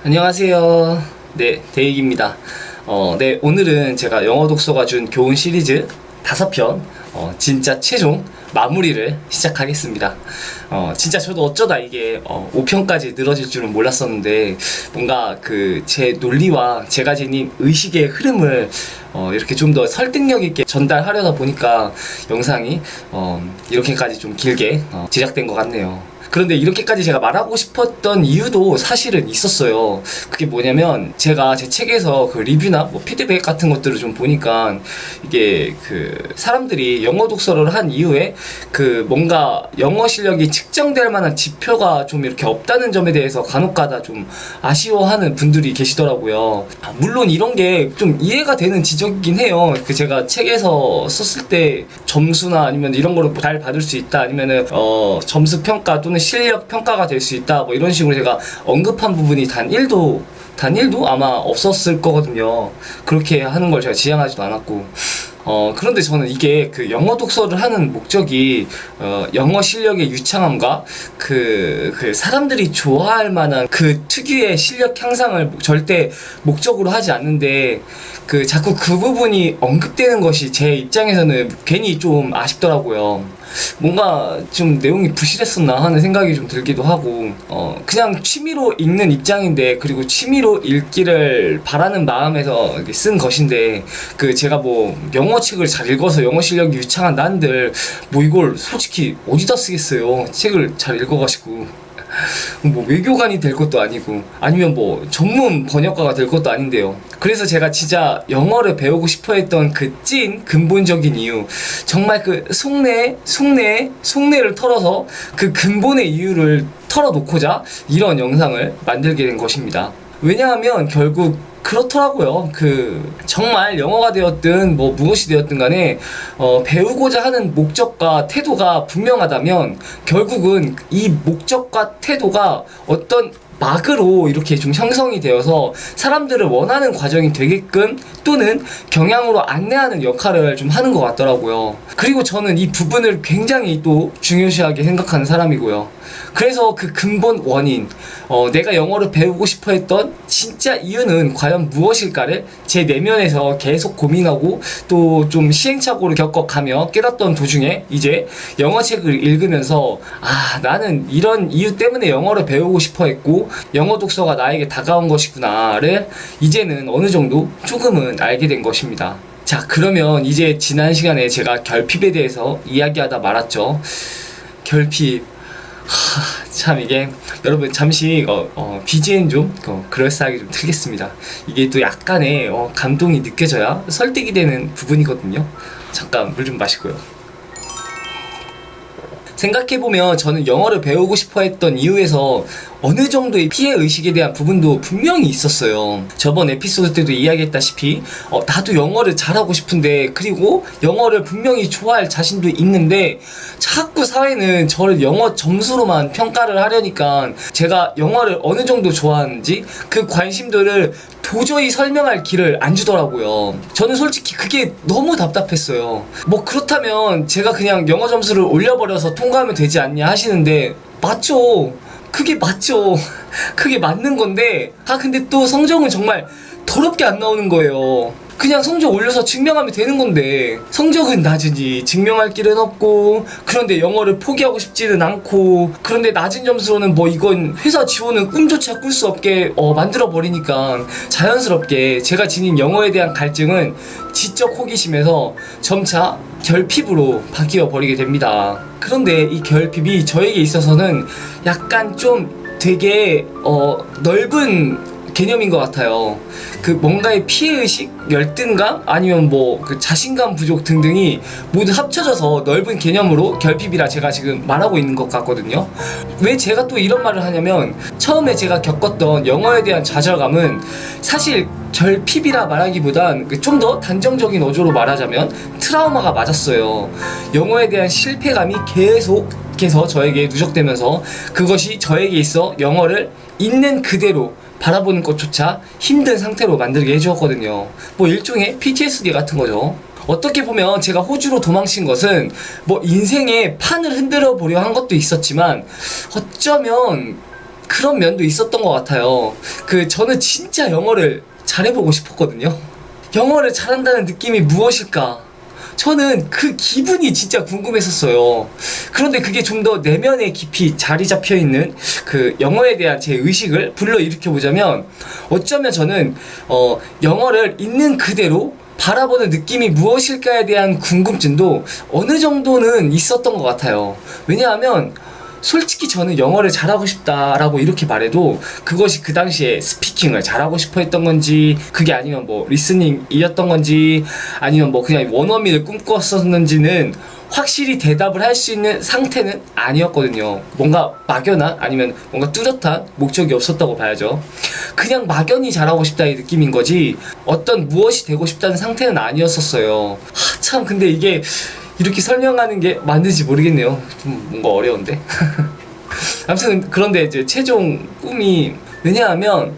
안녕하세요. 네, 데이기입니다. 네, 오늘은 제가 영어 독서가 준 교훈 시리즈 5편, 진짜 최종 마무리를 시작하겠습니다. 진짜 저도 어쩌다 이게 5편까지 늘어질 줄은 몰랐었는데, 뭔가 제 논리와 제가 지닌 의식의 흐름을 이렇게 좀 더 설득력 있게 전달하려다 보니까 영상이 이렇게까지 좀 길게 제작된 것 같네요. 그런데 이렇게까지 제가 말하고 싶었던 이유도 사실은 있었어요. 그게 뭐냐면 제가 제 책에서 그 리뷰나 뭐 피드백 같은 것들을 좀 보니까 이게 사람들이 영어 독서를 한 이후에 뭔가 영어 실력이 측정될 만한 지표가 좀 이렇게 없다는 점에 대해서 간혹가다 좀 아쉬워하는 분들이 계시더라고요. 물론 이런 게 좀 이해가 되는 지적이긴 해요. 제가 책에서 썼을 때 점수나 아니면 이런 거를 잘 받을 수 있다, 아니면은 점수 평가 또는 실력 평가가 될 수 있다, 뭐 이런 식으로 제가 언급한 부분이 단 1도 아마 없었을 거거든요. 그렇게 하는 걸 제가 지향하지도 않았고, 그런데 저는 이게 영어 독서를 하는 목적이 영어 실력의 유창함과 사람들이 좋아할 만한 특유의 실력 향상을 절대 목적으로 하지 않는데, 자꾸 그 부분이 언급되는 것이 제 입장에서는 괜히 좀 아쉽더라고요. 뭔가 좀 내용이 부실했었나 하는 생각이 좀 들기도 하고, 그냥 취미로 읽는 입장인데, 그리고 취미로 읽기를 바라는 마음에서 쓴 것인데, 제가 뭐 영어 책을 잘 읽어서 영어 실력이 유창한 난들 뭐 이걸 솔직히 어디다 쓰겠어요. 책을 잘 읽어가지고 뭐 외교관이 될 것도 아니고, 아니면 뭐 전문 번역가가 될 것도 아닌데요. 그래서 제가 진짜 영어를 배우고 싶어 했던 찐 근본적인 이유, 정말 속내를 털어서 근본의 이유를 털어놓고자 이런 영상을 만들게 된 것입니다. 왜냐하면 결국 그렇더라고요. 정말 영어가 되었든 뭐 무엇이 되었든 간에 배우고자 하는 목적과 태도가 분명하다면, 결국은 이 목적과 태도가 어떤 막으로 이렇게 좀 형성이 되어서 사람들을 원하는 과정이 되게끔, 또는 경향으로 안내하는 역할을 좀 하는 것 같더라고요. 그리고 저는 이 부분을 굉장히 또 중요시하게 생각하는 사람이고요. 그래서 근본 원인, 내가 영어를 배우고 싶어 했던 진짜 이유는 과연 무엇일까를 제 내면에서 계속 고민하고 또 좀 시행착오를 겪어가며 깨닫던 도중에, 이제 영어 책을 읽으면서 나는 이런 이유 때문에 영어를 배우고 싶어 했고 영어 독서가 나에게 다가온 것이구나를 이제는 어느 정도 조금은 알게 된 것입니다. 자, 그러면 이제 지난 시간에 제가 결핍에 대해서 이야기하다 말았죠. 결핍, 참 이게, 여러분 잠시 BGM 좀 그럴싸하게 좀 틀겠습니다. 이게 또 약간의 감동이 느껴져야 설득이 되는 부분이거든요. 잠깐 물 좀 마시고요. 생각해보면 저는 영어를 배우고 싶어 했던 이유에서 어느 정도의 피해의식에 대한 부분도 분명히 있었어요. 저번 에피소드 때도 이야기했다시피 나도 영어를 잘하고 싶은데, 그리고 영어를 분명히 좋아할 자신도 있는데, 자꾸 사회는 저를 영어 점수로만 평가를 하려니까 제가 영어를 어느 정도 좋아하는지 관심도를 도저히 설명할 길을 안 주더라고요. 저는 솔직히 그게 너무 답답했어요. 뭐 그렇다면 제가 그냥 영어 점수를 올려버려서 통과하면 되지 않냐 하시는데, 맞죠. 그게 맞죠. 그게 맞는 건데, 근데 또 성적은 정말 더럽게 안 나오는 거예요. 그냥 성적 올려서 증명하면 되는 건데, 성적은 낮으니 증명할 길은 없고, 그런데 영어를 포기하고 싶지는 않고, 그런데 낮은 점수로는 뭐 이건 회사 지원은 꿈조차 꿀 수 없게 만들어버리니까, 자연스럽게 제가 지닌 영어에 대한 갈증은 지적 호기심에서 점차 결핍으로 바뀌어 버리게 됩니다. 그런데 이 결핍이 저에게 있어서는 약간 좀 되게 넓은 개념인 것 같아요. 뭔가의 피해의식, 열등감, 아니면 뭐 자신감 부족 등등이 모두 합쳐져서 넓은 개념으로 결핍이라 제가 지금 말하고 있는 것 같거든요. 왜 제가 또 이런 말을 하냐면, 처음에 제가 겪었던 영어에 대한 좌절감은 사실 결핍이라 말하기보단 좀 더 단정적인 어조로 말하자면 트라우마가 맞았어요. 영어에 대한 실패감이 계속해서 저에게 누적되면서, 그것이 저에게 있어 영어를 있는 그대로 바라보는 것조차 힘든 상태로 만들게 해주었거든요. 뭐 일종의 PTSD 같은 거죠. 어떻게 보면 제가 호주로 도망친 것은 뭐 인생의 판을 흔들어 보려 한 것도 있었지만, 어쩌면 그런 면도 있었던 것 같아요. 저는 진짜 영어를 잘해보고 싶었거든요. 영어를 잘한다는 느낌이 무엇일까? 저는 그 기분이 진짜 궁금했었어요. 그런데 그게 좀 더 내면에 깊이 자리 잡혀 있는 그 영어에 대한 제 의식을 불러일으켜 보자면, 어쩌면 저는 영어를 있는 그대로 바라보는 느낌이 무엇일까에 대한 궁금증도 어느 정도는 있었던 것 같아요. 왜냐하면 솔직히 저는 영어를 잘하고 싶다라고 이렇게 말해도 그것이 그 당시에 스피킹을 잘하고 싶어 했던 건지, 그게 아니면 뭐 리스닝이었던 건지, 아니면 뭐 그냥 원어민을 꿈꿨었는지는 확실히 대답을 할 수 있는 상태는 아니었거든요. 뭔가 막연한, 아니면 뭔가 뚜렷한 목적이 없었다고 봐야죠. 그냥 막연히 잘하고 싶다 이 느낌인 거지 어떤 무엇이 되고 싶다는 상태는 아니었었어요. 참, 근데 이게 이렇게 설명하는 게 맞는지 모르겠네요. 좀 뭔가 어려운데. 아무튼 그런데 이제 최종 꿈이, 왜냐하면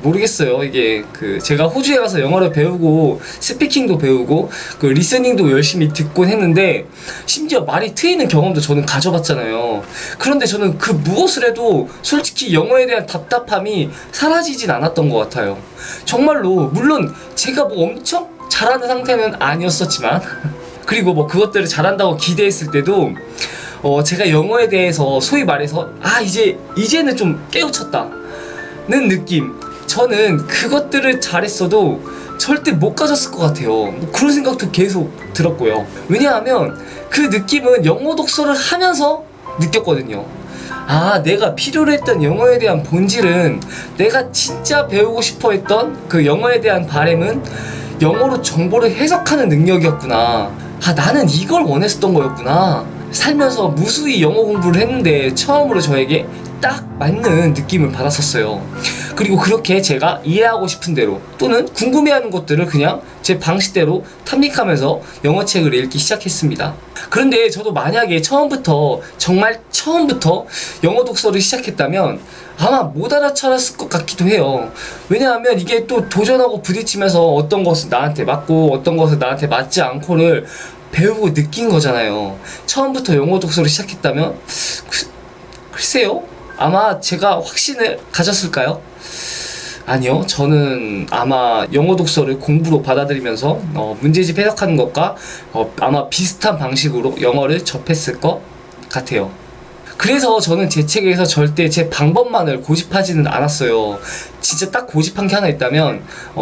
모르겠어요. 이게 제가 호주에 가서 영어를 배우고 스피킹도 배우고 리스닝도 열심히 듣곤 했는데, 심지어 말이 트이는 경험도 저는 가져봤잖아요. 그런데 저는 그 무엇을 해도 솔직히 영어에 대한 답답함이 사라지진 않았던 것 같아요. 정말로. 물론 제가 뭐 엄청 잘하는 상태는 아니었었지만 그리고 뭐 그것들을 잘한다고 기대했을 때도 제가 영어에 대해서 소위 말해서 이제는 좀 깨우쳤다는 느낌, 저는 그것들을 잘했어도 절대 못 가졌을 것 같아요. 뭐 그런 생각도 계속 들었고요. 왜냐하면 그 느낌은 영어 독서를 하면서 느꼈거든요. 내가 필요로 했던 영어에 대한 본질은, 내가 진짜 배우고 싶어 했던 그 영어에 대한 바램은 영어로 정보를 해석하는 능력이었구나. 나는 이걸 원했었던 거였구나. 살면서 무수히 영어 공부를 했는데 처음으로 저에게 딱 맞는 느낌을 받았었어요. 그리고 그렇게 제가 이해하고 싶은 대로, 또는 궁금해하는 것들을 그냥 제 방식대로 탐닉하면서 영어책을 읽기 시작했습니다. 그런데 저도 만약에 정말 처음부터 영어 독서를 시작했다면 아마 못 알아차렸을 것 같기도 해요. 왜냐하면 이게 또 도전하고 부딪히면서 어떤 것은 나한테 맞고 어떤 것은 나한테 맞지 않고를 배우고 느낀 거잖아요. 처음부터 영어 독서를 시작했다면 글쎄요, 아마 제가 확신을 가졌을까요? 아니요. 저는 아마 영어 독서를 공부로 받아들이면서 문제집 해석하는 것과 아마 비슷한 방식으로 영어를 접했을 것 같아요. 그래서 저는 제 책에서 절대 제 방법만을 고집하지는 않았어요. 진짜 딱 고집한 게 하나 있다면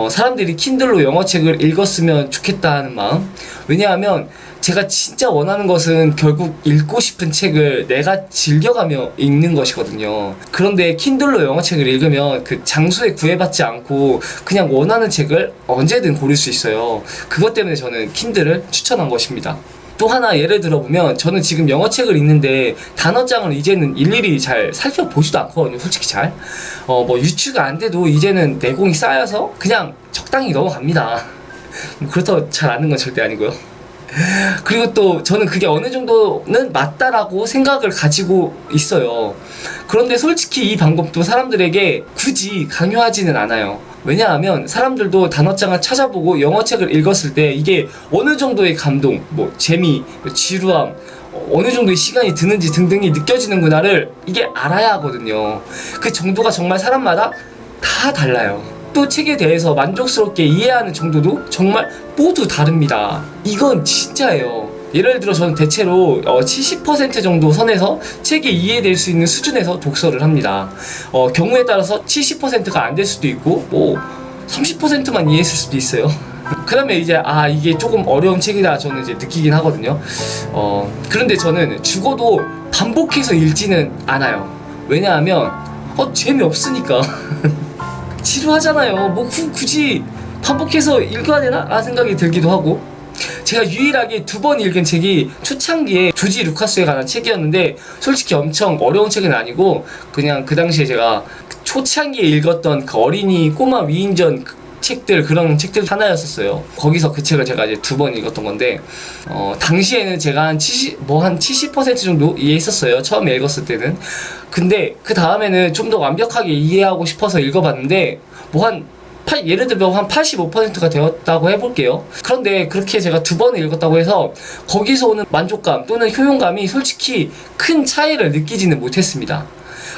사람들이 킨들로 영어책을 읽었으면 좋겠다는 마음. 왜냐하면 제가 진짜 원하는 것은 결국 읽고 싶은 책을 내가 즐겨가며 읽는 것이거든요. 그런데 킨들로 영어책을 읽으면 그 장소에 구애받지 않고 그냥 원하는 책을 언제든 고를 수 있어요. 그것 때문에 저는 킨들을 추천한 것입니다. 또 하나 예를 들어보면, 저는 지금 영어책을 읽는데 단어장을 이제는 일일이 잘 살펴보지도 않거든요. 솔직히 잘 뭐 유추가 안 돼도 이제는 내공이 쌓여서 그냥 적당히 넘어갑니다. 그렇다고 잘 아는 건 절대 아니고요. 그리고 또 저는 그게 어느 정도는 맞다라고 생각을 가지고 있어요. 그런데 솔직히 이 방법도 사람들에게 굳이 강요하지는 않아요. 왜냐하면 사람들도 단어장을 찾아보고 영어책을 읽었을 때 이게 어느 정도의 감동, 뭐 재미, 지루함, 어느 정도의 시간이 드는지 등등이 느껴지는구나를 이게 알아야 하거든요. 그 정도가 정말 사람마다 다 달라요. 또 책에 대해서 만족스럽게 이해하는 정도도 정말 모두 다릅니다. 이건 진짜예요. 예를 들어 저는 대체로 70% 정도 선에서 책이 이해될 수 있는 수준에서 독서를 합니다. 경우에 따라서 70%가 안 될 수도 있고 뭐 30%만 이해했을 수도 있어요. 그 다음에 이제 이게 조금 어려운 책이다 저는 이제 느끼긴 하거든요. 그런데 저는 죽어도 반복해서 읽지는 않아요. 왜냐하면 재미없으니까. 지루하잖아요. 뭐 굳이 반복해서 읽어야 되나? 라는 생각이 들기도 하고, 제가 유일하게 2번 읽은 책이 초창기에 조지 루카스에 관한 책이었는데, 솔직히 엄청 어려운 책은 아니고 그냥 그 당시에 제가 초창기에 읽었던 그 어린이 꼬마 위인전 책들, 그런 책들 하나였었어요. 거기서 그 책을 제가 이제 2번 읽었던 건데, 당시에는 제가 한 70% 정도 이해했었어요. 처음에 읽었을 때는. 근데 그 다음에는 좀 더 완벽하게 이해하고 싶어서 읽어봤는데, 예를 들면 한 85%가 되었다고 해볼게요. 그런데 그렇게 제가 2번을 읽었다고 해서 거기서 오는 만족감 또는 효용감이 솔직히 큰 차이를 느끼지는 못했습니다.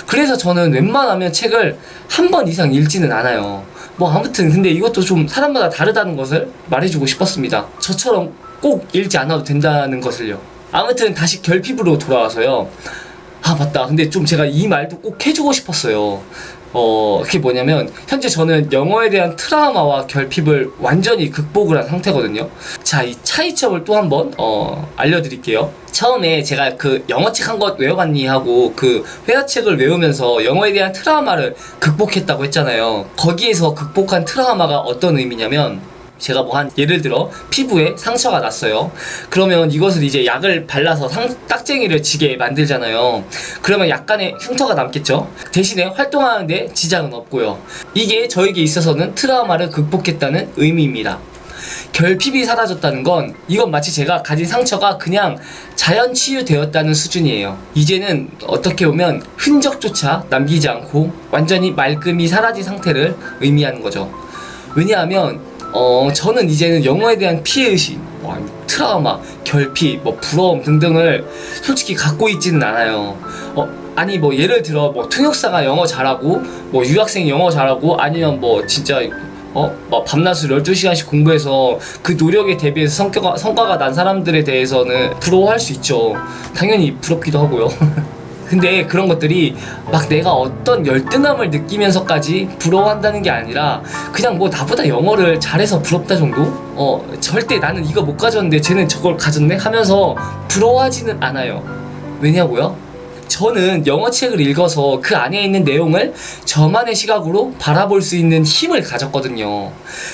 그래서 저는 웬만하면 책을 한 번 이상 읽지는 않아요. 뭐 아무튼 근데 이것도 좀 사람마다 다르다는 것을 말해주고 싶었습니다. 저처럼 꼭 읽지 않아도 된다는 것을요. 아무튼 다시 결핍으로 돌아와서요. 아 맞다, 근데 좀 제가 이 말도 꼭 해주고 싶었어요. 그게 뭐냐면 현재 저는 영어에 대한 트라우마와 결핍을 완전히 극복을 한 상태거든요. 자, 이 차이점을 또 한번 알려드릴게요. 처음에 제가 그 영어책 한 권 외워봤니 하고 그 회화책을 외우면서 영어에 대한 트라우마를 극복했다고 했잖아요. 거기에서 극복한 트라우마가 어떤 의미냐면, 제가 뭐 한 예를 들어 피부에 상처가 났어요. 그러면 이것을 이제 약을 발라서 딱쟁이를 지게 만들잖아요. 그러면 약간의 흉터가 남겠죠. 대신에 활동하는데 지장은 없고요. 이게 저에게 있어서는 트라우마를 극복했다는 의미입니다. 결핍이 사라졌다는 건 이건 마치 제가 가진 상처가 그냥 자연 치유되었다는 수준이에요. 이제는 어떻게 보면 흔적조차 남기지 않고 완전히 말끔히 사라진 상태를 의미하는 거죠. 왜냐하면 저는 이제는 영어에 대한 피해의식, 트라우마, 결핍, 부러움 등등을 솔직히 갖고 있지는 않아요. 아니 뭐 예를 들어 뭐 통역사가 영어 잘하고 뭐 유학생이 영어 잘하고 아니면 뭐 진짜 밤낮을 12시간씩 공부해서 그 노력에 대비해서 성과가 난 사람들에 대해서는 부러워할 수 있죠. 당연히 부럽기도 하고요. 근데 그런 것들이 막 내가 어떤 열등함을 느끼면서까지 부러워한다는 게 아니라 그냥 뭐 나보다 영어를 잘해서 부럽다 정도? 절대 나는 이거 못 가졌는데 쟤는 저걸 가졌네? 하면서 부러워하지는 않아요. 왜냐고요? 저는 영어책을 읽어서 그 안에 있는 내용을 저만의 시각으로 바라볼 수 있는 힘을 가졌거든요.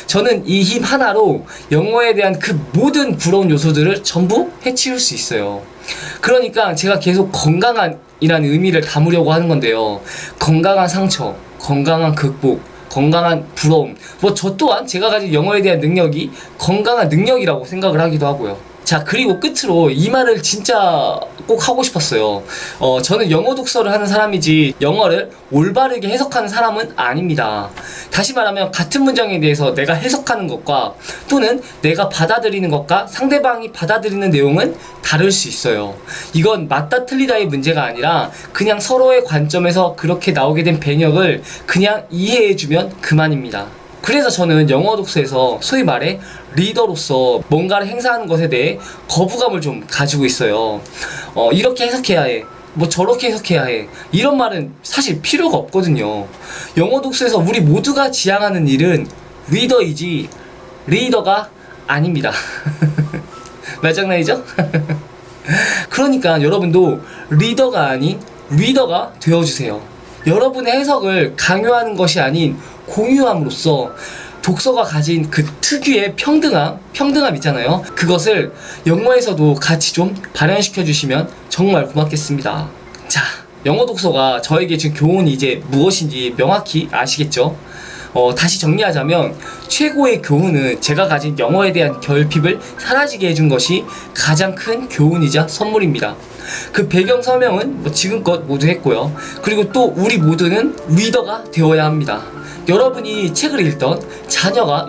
저는 이 힘 하나로 영어에 대한 그 모든 부러운 요소들을 전부 해치울 수 있어요. 그러니까 제가 계속 건강한 이라는 의미를 담으려고 하는 건데요. 건강한 상처, 건강한 극복, 건강한 부러움. 저 또한 제가 가진 영어에 대한 능력이 건강한 능력이라고 생각을 하기도 하고요. 자, 그리고 끝으로 이 말을 진짜 꼭 하고 싶었어요. 저는 영어 독서를 하는 사람이지 영어를 올바르게 해석하는 사람은 아닙니다. 다시 말하면 같은 문장에 대해서 내가 해석하는 것과 또는 내가 받아들이는 것과 상대방이 받아들이는 내용은 다를 수 있어요. 이건 맞다 틀리다의 문제가 아니라 그냥 서로의 관점에서 그렇게 나오게 된 배역을 그냥 이해해주면 그만입니다. 그래서 저는 영어 독서에서 소위 말해 리더로서 뭔가를 행사하는 것에 대해 거부감을 좀 가지고 있어요. 이렇게 해석해야 해, 저렇게 해석해야 해, 이런 말은 사실 필요가 없거든요. 영어 독서에서 우리 모두가 지향하는 일은 리더이지 리더가 아닙니다. 말장난이죠? 그러니까 여러분도 리더가 아닌 리더가 되어주세요. 여러분의 해석을 강요하는 것이 아닌 공유함으로써 독서가 가진 그 특유의 평등함 있잖아요. 그것을 영어에서도 같이 좀 발현시켜 주시면 정말 고맙겠습니다. 자, 영어 독서가 저에게 준 교훈이 이제 무엇인지 명확히 아시겠죠? 다시 정리하자면 최고의 교훈은 제가 가진 영어에 대한 결핍을 사라지게 해준 것이 가장 큰 교훈이자 선물입니다. 그 배경 설명은 지금껏 모두 했고요. 그리고 또 우리 모두는 리더가 되어야 합니다. 여러분이 책을 읽던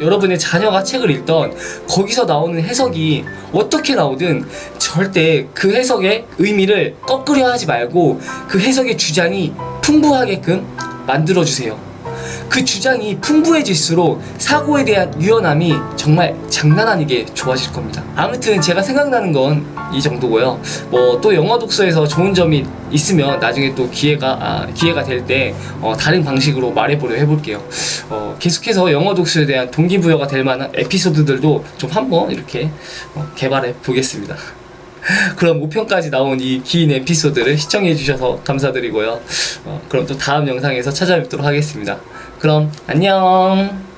여러분의 자녀가 책을 읽던 거기서 나오는 해석이 어떻게 나오든 절대 그 해석의 의미를 꺾으려 하지 말고 그 해석의 주장이 풍부하게끔 만들어주세요. 그 주장이 풍부해질수록 사고에 대한 유연함이 정말 장난 아니게 좋아질 겁니다. 아무튼 제가 생각나는 건 이 정도고요. 또 영어 독서에서 좋은 점이 있으면 나중에 또 기회가 될 때 다른 방식으로 말해보려 해볼게요. 계속해서 영어 독서에 대한 동기부여가 될 만한 에피소드들도 좀 한번 이렇게 개발해 보겠습니다. 그럼 5편까지 나온 이 긴 에피소드를 시청해 주셔서 감사드리고요. 그럼 또 다음 영상에서 찾아뵙도록 하겠습니다. 그럼 안녕.